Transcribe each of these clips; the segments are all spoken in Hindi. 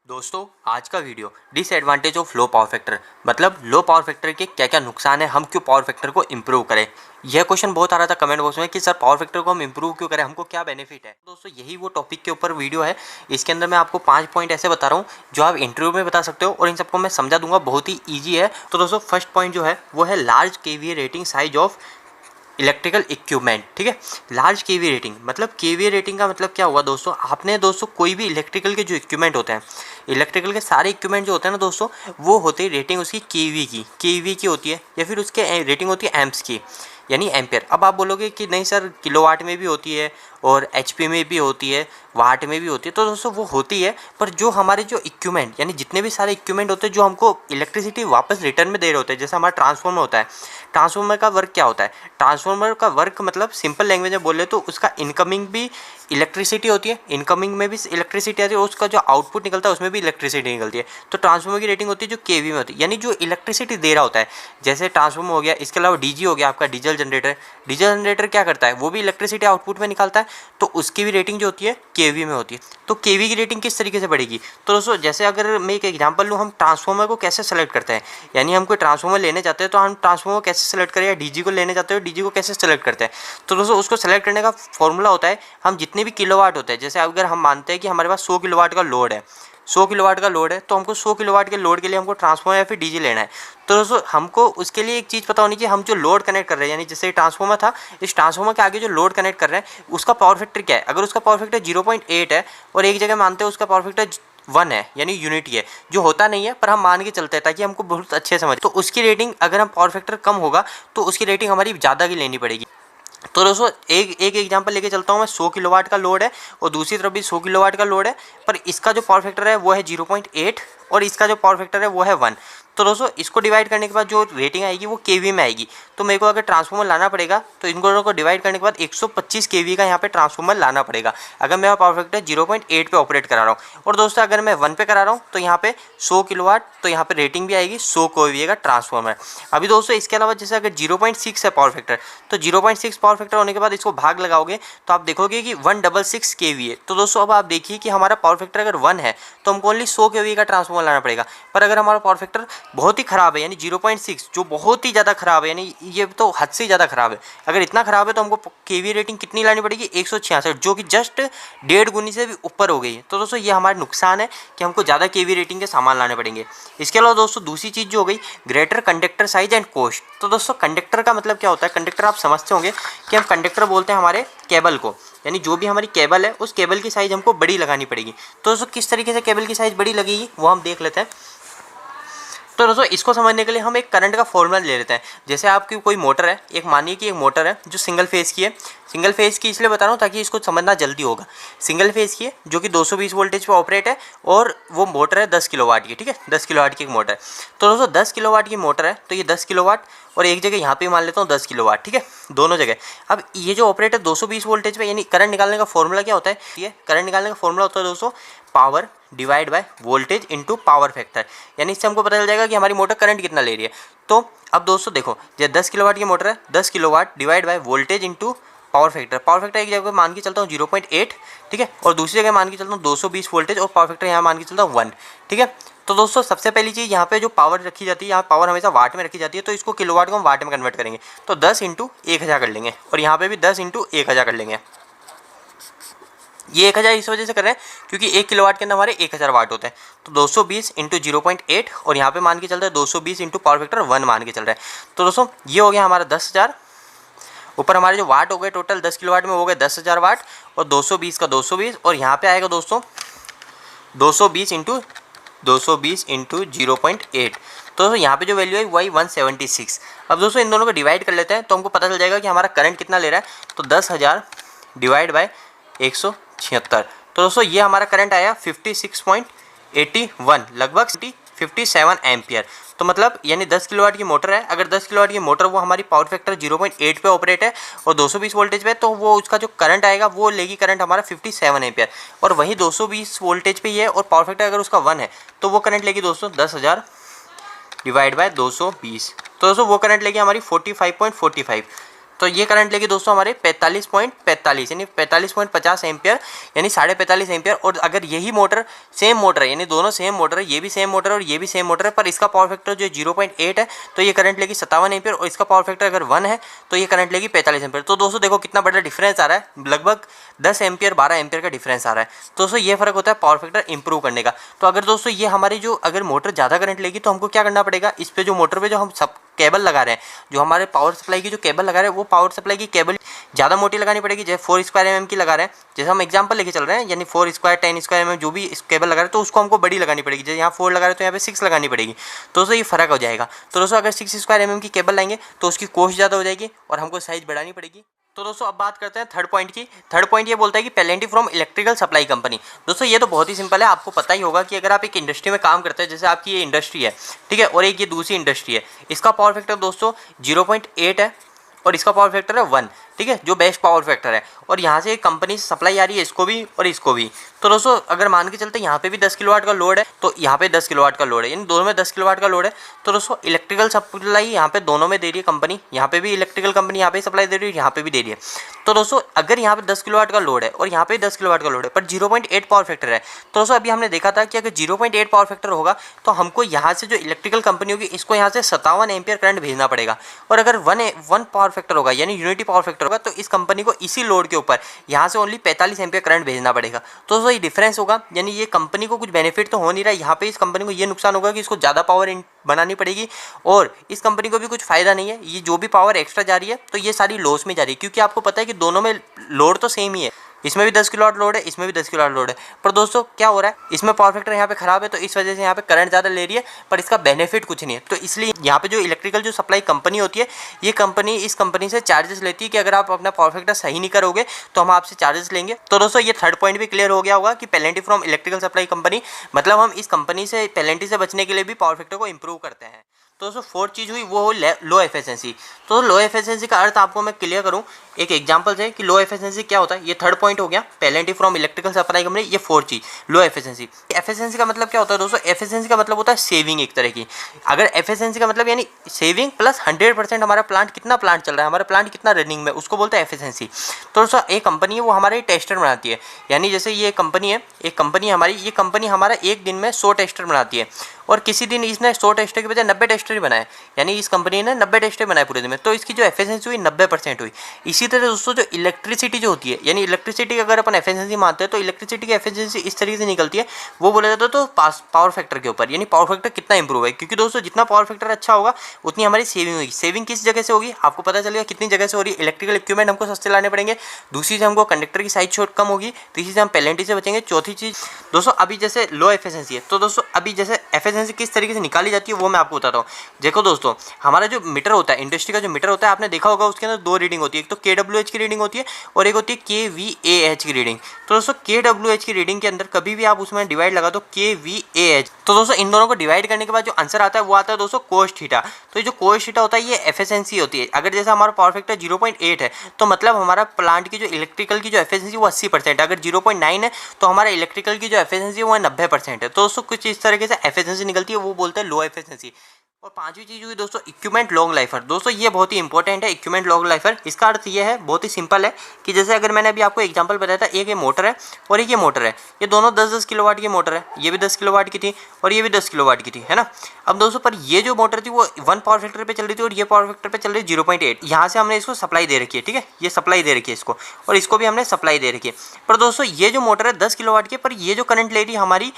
दोस्तों आज का video disadvantage of low power factor मतलब लो पावर फैक्टर के क्या क्या नुकसान है, हम क्यों पावर फैक्टर को इम्प्रूव करें। यह क्वेश्चन बहुत आ रहा था कमेंट बॉक्स में कि सर पावर फैक्टर को हम इम्प्रूव क्यों करें, हमको क्या बेनिफिट है। दोस्तों यही वो टॉपिक के ऊपर वीडियो है। इसके अंदर मैं आपको 5 पॉइंट ऐसे बता रहा हूँ जो आप इंटरव्यू में बता सकते हो और इन सबको मैं समझा दूंगा, बहुत ही ईजी है। तो दोस्तों फर्स्ट पॉइंट जो है वो है large KVA rating size of electrical equipment. ठीक है, लार्ज केवी रेटिंग मतलब केवी रेटिंग का मतलब क्या हुआ दोस्तों, आपने दोस्तों कोई भी इलेक्ट्रिकल के जो इक्विपमेंट होते हैं, इलेक्ट्रिकल के सारे इक्विपमेंट जो होते हैं ना दोस्तों, वो होते हैं रेटिंग उसकी केवी की होती है या फिर उसके रेटिंग होती है एम्प्स की यानी एम्पियर। अब आप बोलोगे कि नहीं सर किलोवाट में भी होती है और एचपी में भी होती है, वाट में भी होती है। तो दोस्तों वो होती है, पर जो हमारे जो इक्विपमेंट यानी जितने भी सारे इक्विपमेंट होते हैं जो हमको इलेक्ट्रिसिटी वापस रिटर्न में दे रहे होते हैं, जैसे हमारा ट्रांसफार्मर होता है। ट्रांसफार्मर का वर्क क्या होता है, ट्रांसफार्मर का वर्क मतलब सिंपल लैंग्वेज में बोले तो उसका इनकमिंग भी इलेक्ट्रिसिटी होती है, इनकमिंग में भी इलेक्ट्रिसिटी आती है और उसका जो आउटपुट निकलता है उसमें भी इलेक्ट्रिसिटी निकलती है। तो ट्रांसफार्मर की रेटिंग होती है जो केवी में होती है, यानी जो इलेक्ट्रिसिटी दे रहा होता है। जैसे ट्रांसफार्मर हो गया, इसके अलावा डीजी हो गया आपका डीजल जनरेटर। डीजल जनरेटर क्या करता है, वो भी इलेक्ट्रिसिटी आउटपुट में निकालता है, तो उसकी भी रेटिंग जो होती है केवी में होती है। तो केवी की रेटिंग किस तरीके से बढ़ेगी, तो दोस्तों जैसे अगर मैं एक एग्जांपल लूँ, हम ट्रांसफार्मर को कैसे सेलेक्ट करते हैं, यानी हम कोई ट्रांसफार्मर लेने जाते हैं तो हम ट्रांसफार्मर कैसे सेलेक्ट करें, या डीजी को लेने जाते हो डीजी को कैसे सेलेक्ट करते हैं। तो दोस्तों उसको सेलेक्ट करने का फॉर्मूला होता है, हम जितने भी किलोवाट होते हैं, जैसे अगर हम मानते हैं कि हमारे पास 100 किलोवाट का लोड है, 100 किलोवाट का लोड है, तो हमको 100 किलोवाट के लोड के लिए हमको ट्रांसफार्मर या फिर डीजी लेना है। तो दोस्तों हमको उसके लिए एक चीज़ पता होनी चाहिए, हम जो लोड कनेक्ट कर रहे हैं, यानी जैसे ट्रांसफार्मर था, इस ट्रांसफार्मर के आगे जो लोड कनेक्ट कर रहे हैं उसका पावर फैक्टर क्या है। अगर उसका पावर फैक्टर 0.8 है और एक जगह मानते हैं उसका पावर फैक्टर 1 है यानी यूनिटी है, जो होता नहीं है पर हम मान के चलते हैं ताकि हमको बहुत अच्छे समझ, तो उसकी रेटिंग अगर हम पावर फैक्टर कम होगा तो उसकी रेटिंग हमारी ज़्यादा की लेनी पड़ेगी। तो दोस्तों एक एग्जांपल लेके चलता हूँ मैं, 100 किलोवाट का लोड है और दूसरी तरफ भी 100 किलोवाट का लोड है, पर इसका जो पावर फैक्टर है वो है 0.8 और इसका जो पावर फैक्टर है वो है 1। तो दोस्तों इसको डिवाइड करने के बाद जो रेटिंग आएगी वो केवी में आएगी। तो मेरे को अगर ट्रांसफार्मर लाना पड़ेगा तो इन दोनों को डिवाइड करने के बाद 125 केवी का यहाँ पे ट्रांसफार्मर लाना पड़ेगा, अगर मेरा पावर फैक्टर 0.8 पे ऑपरेट करा रहा हूँ। और दोस्तों अगर मैं 1 पे करा रहा हूँ तो यहाँ पे 100 किलोवाट, तो यहाँ पे रेटिंग भी आएगी 100 केवी का ट्रांसफार्मर। अभी दोस्तों इसके अलावा जैसे अगर 0.6 है पावर फैक्टर, तो 0.6 पावर फैक्टर होने के बाद इसको भाग लगाओगे तो आप देखोगे कि 166 केवी है। तो दोस्तों अब आप देखिए कि हमारा पावर फैक्टर अगर 1 है तो हमको ओनली 100 केवी का ट्रांसफार्मर लाना पड़ेगा। पर अगर हमारा पावर फैक्टर बहुत ही खराब है यानी 0.6 जो बहुत ही ज़्यादा खराब है, यानी ये तो हद से ज़्यादा खराब है, अगर इतना खराब है तो हमको केवी रेटिंग कितनी लानी पड़ेगी, 166, जो कि जस्ट 1.5 गुनी से भी ऊपर हो गई है। तो दोस्तों ये हमारा नुकसान है कि हमको ज़्यादा केवी रेटिंग के सामान लाने पड़ेंगे। इसके अलावा दोस्तों दूसरी चीज़ जो हो गई greater conductor size and cost. तो दोस्तों कंडक्टर का मतलब क्या होता है, कंडक्टर आप समझते होंगे कि हम कंडक्टर बोलते हैं हमारे केबल को, यानी जो भी हमारी केबल है उस केबल की साइज़ हमको बड़ी लगानी पड़ेगी। तो दोस्तों किस तरीके से केबल की साइज़ बड़ी लगेगी वो हम देख लेते हैं। तो दोस्तों इसको समझने के लिए हम एक करंट का फॉर्मूला ले लेते हैं। जैसे आपकी कोई मोटर है, एक मानिए कि एक मोटर है जो सिंगल फेज़ की है। सिंगल फेज़ की इसलिए बता रहा हूँ ताकि इसको समझना जल्दी होगा। सिंगल फेज़ की है जो कि 220 वोल्टेज पे ऑपरेट है और वो मोटर है 10 किलोवाट की। ठीक है, 10 किलोवाट की एक मोटर है। तो दोस्तों 10 किलोवाट की मोटर है तो ये 10 किलोवाट और एक जगह यहाँ पे मान लेता हूँ 10 किलोवाट। ठीक है, दोनों जगह। अब ये जो ऑपरेट है 220 वोल्टेज पे, यानी करंट निकालने का फॉर्मूला क्या होता है, ये करंट निकालने का फॉर्मूला होता है दोस्तों power divide by voltage into power factor. यानी इससे हमको पता चल जाएगा कि हमारी मोटर करंट कितना ले रही है। तो अब दोस्तों देखो, ये 10 किलोवाट की मोटर है, 10 kilowatt divide by voltage into power factor. Power factor एक जगह मान के चलता हूँ 0.8, ठीक है, और दूसरी जगह मान के चलता हूँ 220 वोल्टेज और पावर फैक्टर यहाँ मान के चलता हूँ 1। ठीक है, तो दोस्तों सबसे पहली चीज़ यहाँ पे जो पावर रखी जाती है, यहाँ पावर हमेशा वाट में रखी जाती है, तो इसको किलोवाट को हम वाट में कन्वर्ट करेंगे। तो 10 इंटू 1000 कर लेंगे और यहाँ पे भी 10 इंटू 1000 कर लेंगे। ये 1000 इस वजह से कर रहे हैं क्योंकि 1 किलोवाट के अंदर हमारे 1000 वाट होते हैं। तो 220 इंटू 0.8 और यहाँ पे मान के चल रहा है 220 इंटू पावर फैक्टर 1 मान के चल रहा है। तो दोस्तों ये हो गया हमारा 10,000, ऊपर हमारे जो वाट हो गए टोटल 10 किलोवाट में हो गए 10,000 वाट और 220 का 220 और यहाँ पे आएगा दोस्तों 220 इंटू 0.8। तो दोस्तों यहाँ पे जो वैल्यू है वही 176। अब दोस्तों इन दोनों को डिवाइड कर लेते हैं तो हमको पता चल जाएगा कि हमारा करंट कितना ले रहा है। तो 10,000 डिवाइड बाय 176। तो दोस्तों ये हमारा करंट आया 56.81 लगभग 57 एम्पियर। तो मतलब यानी 10 किलोवाट की मोटर है, अगर 10 किलोवाट की मोटर वो हमारी पावर फैक्टर 0.8 पे ऑपरेट है और 220 वोल्टेज पे, तो वो उसका जो करंट आएगा वो लेगी करंट हमारा 57 एम्पियर। और वहीं 220 वोल्टेज पे ही है और पावर फैक्टर अगर उसका 1 है तो वो करंट लेगी दोस्तों 10,000 डिवाइड बाय 220। तो दोस्तों वो करंट लेगी हमारी 45.45। तो ये करंट लेगी दोस्तों हमारे 45.45 यानी 45.50 एम्पियर यानी 45.5 एम्पियर। और अगर यही मोटर सेम मोटर है यानी दोनों सेम मोटर है, ये भी सेम मोटर है और ये भी सेम मोटर है, पर इसका पावर फैक्टर जो 0.8 है तो ये करंट लेगी 57 एम्पियर और इसका पावर फैक्टर अगर 1 है तो ये करंट लेगी 45 एम्पियर। तो दोस्तों देखो कितना बड़ा डिफरेंस आ रहा है, लगभग 10 एम्पियर 12 एम्पियर का डिफरेंस आ रहा है। तो दोस्तों ये फर्क होता है पावर फैक्टर इंप्रूव करने का। तो अगर दोस्तों ये हमारी जो अगर मोटर ज़्यादा करंट लेगी तो हमको क्या करना पड़ेगा, इस पे जो मोटर पे जो हम सब केबल लगा रहे हैं, जो हमारे पावर सप्लाई की जो केबल लगा रहे हैं वो पावर सप्लाई की केबल ज़्यादा मोटी लगानी पड़ेगी। जैसे 4 स्क्वायर mm की लगा रहे हैं, जैसे हम एग्जांपल लेके चल रहे हैं, यानी 4 स्क्वायर 10 स्क्वायर mm जो भी इस केबल लगा रहे हैं तो उसको हमको बड़ी लगानी पड़ेगी। जैसे यहाँ 4 लगा रहे हैं तो यहाँ पे 6 लगानी पड़ेगी। तो दोस्तों ये फर्क हो जाएगा। तो दोस्तों अगर 6 स्क्वायर mm की केबल लाएंगे तो उसकी कॉस्ट ज़्यादा हो जाएगी और हमको साइज बढ़ानी पड़ेगी। तो दोस्तों अब बात करते हैं थर्ड पॉइंट की। थर्ड पॉइंट ये बोलता है कि plenty from electrical supply company. दोस्तों ये तो बहुत ही सिंपल है, आपको पता ही होगा कि अगर आप एक इंडस्ट्री में काम करते हैं, जैसे आपकी ये इंडस्ट्री है, ठीक है, और एक ये दूसरी इंडस्ट्री है, इसका पावर फैक्टर दोस्तों 0.8 है और इसका पावर फैक्टर है 1, ठीक है, जो बेस्ट पावर फैक्टर है। और यहाँ से कंपनी से सप्लाई आ रही है इसको भी और इसको भी। तो दोस्तों अगर मान के चलते यहाँ पे भी 10 किलोवाट का लोड है तो यहाँ पे 10 किलोवाट का लोड है, यानी दोनों में 10 किलोवाट का लोड है। तो दोस्तों इलेक्ट्रिकल सप्लाई यहाँ पे दोनों में दे रही है कंपनी, यहाँ पे भी इलेक्ट्रिकल कंपनी यहाँ पे सप्लाई दे रही है, यहाँ पे भी दे रही है। तो दोस्तों अगर यहाँ पे 10 किलोवाट का लोड है और यहाँ पे 10 किलोवाट का लोड है पर 0.8 पावर फैक्टर है, तो दोस्तों अभी हमने देखा था कि अगर 0.8 पावर फैक्टर होगा तो हमको यहाँ से जो इलेक्ट्रिकल कंपनी होगी इसको यहाँ से 57 एम्पियर करंट भेजना पड़ेगा। और अगर 1 पावर फैक्टर होगा यानी यूनिटी पावर फैक्टर होगा तो इस कंपनी को इसी लोड के ऊपर यहाँ से ओनली 45 एम्पियर करंट भेजना पड़ेगा। तो दोस्तों ये डिफरेंस होगा, यानी ये कंपनी को कुछ बेनिफिट तो हो नहीं रहा है, यहाँ पे इस कंपनी को ये नुकसान होगा कि इसको ज़्यादा पावर बनानी पड़ेगी और इस कंपनी को भी कुछ फायदा नहीं है। ये जो भी पावर एक्स्ट्रा जा रही है तो ये सारी लॉस में जा रही है, क्योंकि आपको पता है कि दोनों में लोड तो सेम ही है, इसमें भी 10 किलोवाट लोड है, इसमें भी 10 किलोवाट लोड है। पर दोस्तों क्या हो रहा है, इसमें पावर फैक्टर यहाँ पे खराब है तो इस वजह से यहाँ पे करंट ज़्यादा ले रही है पर इसका बेनिफिट कुछ नहीं है। तो इसलिए यहाँ पे जो इलेक्ट्रिकल जो सप्लाई कंपनी होती है, ये कंपनी इस कंपनी से चार्जेस लेती है कि अगर आप अपना पावर फैक्टर सही नहीं करोगे तो हम आपसे चार्जेस लेंगे। तो दोस्तों ये थर्ड पॉइंट भी क्लियर हो गया होगा कि plenty from electrical supply company, मतलब हम इस कंपनी से पेलेंटी से बचने के लिए भी पावर फैक्टर को इंप्रूव करते हैं। तो दोस्तों फोर्थ चीज़ हुई वो हो लो एफिशिएंसी। तो लो एफिशिएंसी का अर्थ आपको मैं क्लियर करूं एक एग्जांपल से कि लो एफिशिएंसी क्या होता है। ये थर्ड पॉइंट हो गया plenty from electrical supply company, ये फोर्थ चीज लो एफिशिएंसी। एफिशिएंसी का मतलब क्या होता है दोस्तों, एफिशिएंसी का मतलब होता है सेविंग एक तरह की। अगर एफिशिएंसी का मतलब यानी सेविंग प्लस 100% हमारा प्लांट कितना प्लांट चल रहा है, हमारा प्लांट कितना रनिंग में, उसको बोलते हैं एफिशिएंसी। तो दोस्तों एक कंपनी है वो हमारे टेस्टर बनाती है, यानी जैसे ये कंपनी है, एक कंपनी हमारी, ये कंपनी हमारा एक दिन में 100 टेस्टर बनाती है और किसी दिन इसने 100 टेस्टर के बजाय 90 टेस्टर ही बनाए, यानी इस कंपनी ने 90 टेस्टर बनाए पूरे दिन में, तो इसकी जो एफिशिएंसी हुई 90% हुई। इसी तरह दोस्तों जो इलेक्ट्रिसिटी जो होती है, यानी इलेक्ट्रिसिटी अगर अपन एफिशिएंसी मानते हैं तो इलेक्ट्रिसिटी की एफिशिएंसी इस तरीके से निकलती है, वो बोला जाता है तो पावर फैक्टर के ऊपर, यानी पावर फैक्टर कितना इंप्रूव है। क्योंकि दोस्तों जितना पावर फैक्टर अच्छा होगा उतनी हमारी सेविंग होगी। सेविंग किस जगह से होगी आपको पता चलेगा कितनी जगह से हो रही है। इलेक्ट्रिकल इक्विपमेंट हमको सस्ते लाने पड़ेंगे, दूसरी से हमको कंडक्टर की साइज छोट कम होगी, तीसरी से हम पेलेंटी से बचेंगे, चौथी चीज दोस्तों अभी जैसे लो एफिशिएंसी है। तो दोस्तों अभी जैसे एफिशिएंसी किस तरीके से निकाली जाती है वो मैं आपको बताता हूँ। देखो दोस्तों हमारा जो मीटर होता है, इंडस्ट्री का जो मीटर होता है, आपने देखा होगा उसके अंदर 2 रीडिंग होती है, एक तो KWH की रीडिंग होती है और एक होती है KVAH की रीडिंग। तो दोस्तों KWH की रीडिंग के अंदर कभी भी आप उसमें डिवाइड लगा दो KVAH, तो दोस्तों इन दोनों को डिवाइड करने के बाद जो आंसर आता है वो आता है दोस्तों कोस थीटा। तो जो कोस थीटा होता है ये एफिशिएंसी होती है। अगर जैसे हमारा पावर फैक्टर 0.8 है तो मतलब हमारा प्लांट की जो इलेक्ट्रिकल की जो एफिशिएंसी वो 80%, अगर 0.9 है तो हमारा इलेक्ट्रिकल की जो एफिशिएंसी वो 90% है। तो दोस्तों कुछ इस तरीके से एफिशिएंसी निकलती है, वो बोलते हैं लो एफिशिएंसी। और पांचवी चीज हुई दोस्तों इक्विपमेंट लॉन्ग लाइफर। दोस्तों ये बहुत ही इंपॉर्टेंट है इक्विपमेंट लॉन्ग लाइफर। इसका अर्थ ये है, बहुत ही सिंपल है कि जैसे अगर मैंने अभी आपको एग्जांपल बताया था, एक ये मोटर है और एक ये मोटर है, ये दोनों 10-10 किलोवाट की मोटर है, ये भी 10 किलोवाट की थी और ये भी 10 किलोवाट की थी, है ना। अब दोस्तों पर ये जो मोटर थी वो 1 पावर फैक्टर पे चल रही थी और ये पावर फैक्टर पे चल रही है 0.8। यहाँ से हमने इसको सप्लाई दे रखी है, ठीक है, ये सप्लाई दे रखी है इसको और इसको भी हमने सप्लाई दे रखी है। पर दोस्तों ये जो मोटर है 10 किलोवाट की, पर ये जो करंट ले रही है हमारी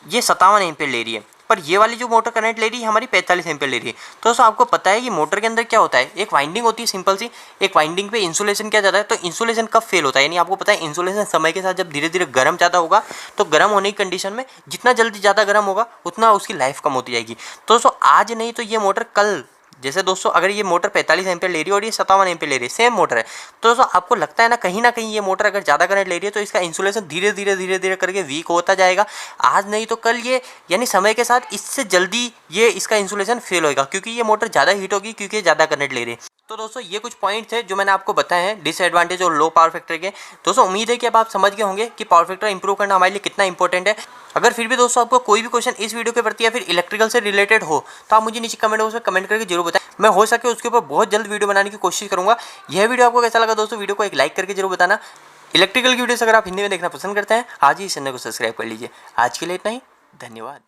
ये 57 एम्पीयर ले रही है, पर ये वाली जो मोटर करंट ले रही है हमारी 45 एम्पीयर ले रही है। तो दोस्तों आपको पता है कि मोटर के अंदर क्या होता है, एक वाइंडिंग होती है सिंपल सी, एक वाइंडिंग पे इंसुलेशन क्या जाता है। तो इंसुलेशन कब फेल होता है, यानी आपको पता है इंसुलेशन समय के साथ जब धीरे धीरे गर्म ज़्यादा होगा तो गर्म होने की कंडीशन में जितना जल्दी ज़्यादा गर्म होगा उतना उसकी लाइफ कम होती जाएगी। तो दोस्तों आज नहीं तो ये मोटर कल, जैसे दोस्तों अगर ये मोटर 45 एम्पीयर ले रही है और ये 57 एम्पीयर ले रही है, सेम मोटर है, तो दोस्तों आपको लगता है ना कहीं ये मोटर अगर ज़्यादा करंट ले रही है तो इसका इंसुलेशन धीरे धीरे करके वीक होता जाएगा। आज नहीं तो कल ये, यानी समय के साथ इससे जल्दी ये इसका इंसुलेशन फेल होगा, क्योंकि ये मोटर ज़्यादा हीट होगी, क्योंकि ज़्यादा करंट ले रही है। तो दोस्तों ये कुछ पॉइंट्स है जो मैंने आपको बताए हैं डिसएडवांटेज और लो पावर फैक्टर के। दोस्तों उम्मीद है कि अब आप समझ गए होंगे कि पावर फैक्टर इंप्रूव करना हमारे लिए कितना इंपॉर्टेंट है। अगर फिर भी दोस्तों आपको कोई भी क्वेश्चन इस वीडियो के प्रति या फिर इलेक्ट्रिकल से रिलेटेड हो तो आप मुझे नीचे कमेंट बॉक्स में कमेंट करके जरूर बताएं। मैं हो सके उसके ऊपर बहुत जल्द वीडियो बनाने की कोशिश करूंगा। यह वीडियो आपको कैसा लगा दोस्तों, वीडियो को एक लाइक करके जरूर बताना। इलेक्ट्रिकल की वीडियोस अगर आप हिंदी में देखना पसंद करते हैं आज ही इस चैनल को सब्सक्राइब कर लीजिए। आज के लिए इतना ही, धन्यवाद।